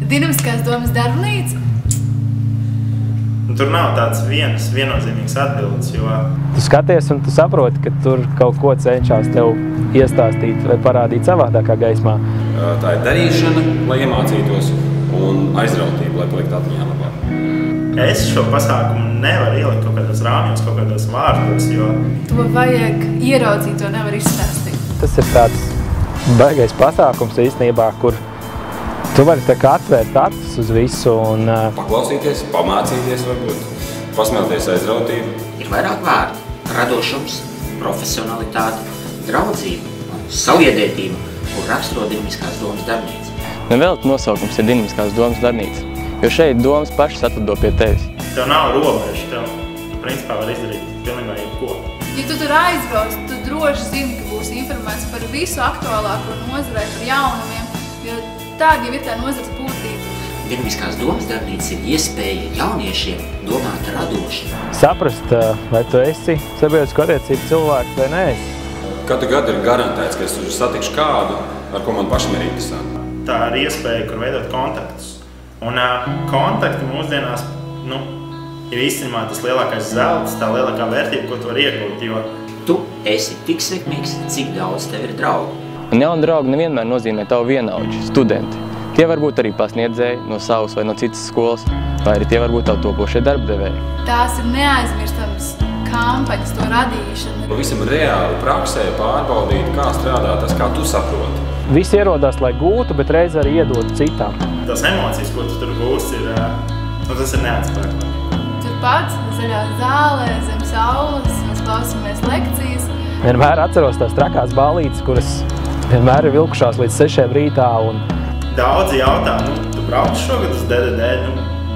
Dinamiskās domas darbnīca? Tur nav tāds viennozīmīgs atbildes, jo... Tu skaties un tu saproti, ka tur kaut ko cenšas tev iestāstīt vai parādīt savādākā gaismā. Tā ir darīšana, lai iemācītos, un aizrautība, lai paliktu atmiņā labāk. Es šo pasākumu nevaru ielikt kaut kādos rāmjos, kaut kādos vārdos, jo... To vajag ieraudzīt, to nevar izstāstīt. Tas ir tāds baigais pasākums īstenībā, kur tu vari tā kā atvērt acis uz visu un... Paklausīties, pamācīties varbūt, pasmelties aizrautību. Ir vairāk vārdu – radošums, profesionalitāte, draudzība un saviedētība, kur raksturo Dinamiskās domas darbnīca. Nevelti nosaukums ir Dinamiskās domas darbnīca, jo šeit domas pašas atlido pie tevis. Tev nav robežu, tev principā var izdarīt pilnībā jebko. Ja tu tur aizbrauc, tu droši zini, ka būs informēts par visu aktuālāko nozarei, par jaunumiem, jo tāda jau ir tā nozares būtība. Dinamiskās domas darbnīca ir iespēja jauniešiem domāt radoši. Saprast, vai tu esi sabiedrisku attiecību cilvēks vai neesi. Katru gadu ir garantēts, ka es tur satikšu kādu, ar ko man pašam ir interesanti. Tā ir iespēja, kur veidot kontaktus. Un kontakti mūsdienās, ir īstenībā tas lielākais zelts, tā lielākā vērtība, ko tu vari iegūt, jo... Tu esi tik sekmīgs, cik daudz tev ir draugu. Un jauni draugi nevienmēr nozīmē tavu vienaudži, studenti. Tie var būt arī pasniedzēji no savas vai no citas skolas, vai arī tie var būt tavu topošie darbdevēji. Tās ir neaizmirstamas kampaņas, to radīšana. Pavisam reāli praksē pārbaudīt, kā strādā tas, kā tu saproti. Visi ierodās, lai gūtu, bet reiz arī iedod citām. Tās emocijas, ko tu tur gūsti, tas ir neatspēkami. Turpat, zaļā zālē, zem saules, mēs klausāmies lekcijas. Vienmēr atceros tās trakās ballītes, kuras vienmēr ir vilkušās līdz 6 rītā. Un... Daudzi jautā, tu brauc šogad uz DDD?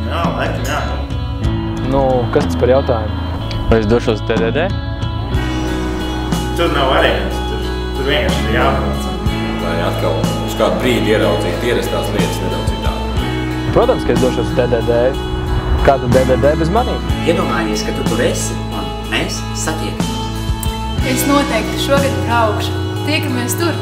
Jā, laikam jā. Kas tas par jautājumu? Vai es došos uz DDD? Tur nav variants, tur vienkārši ir jābrauc. Lai atkal uz kādu brīdi ieraudzīt, ierastās lietas nedaudz citādi. Protams, ka es došos uz DDD. Kāda DDD bez manīm? Iedomājies, ka tu tur esi un mēs satiekamies. Es noteikti šogad braukšu. Tiekamies tur!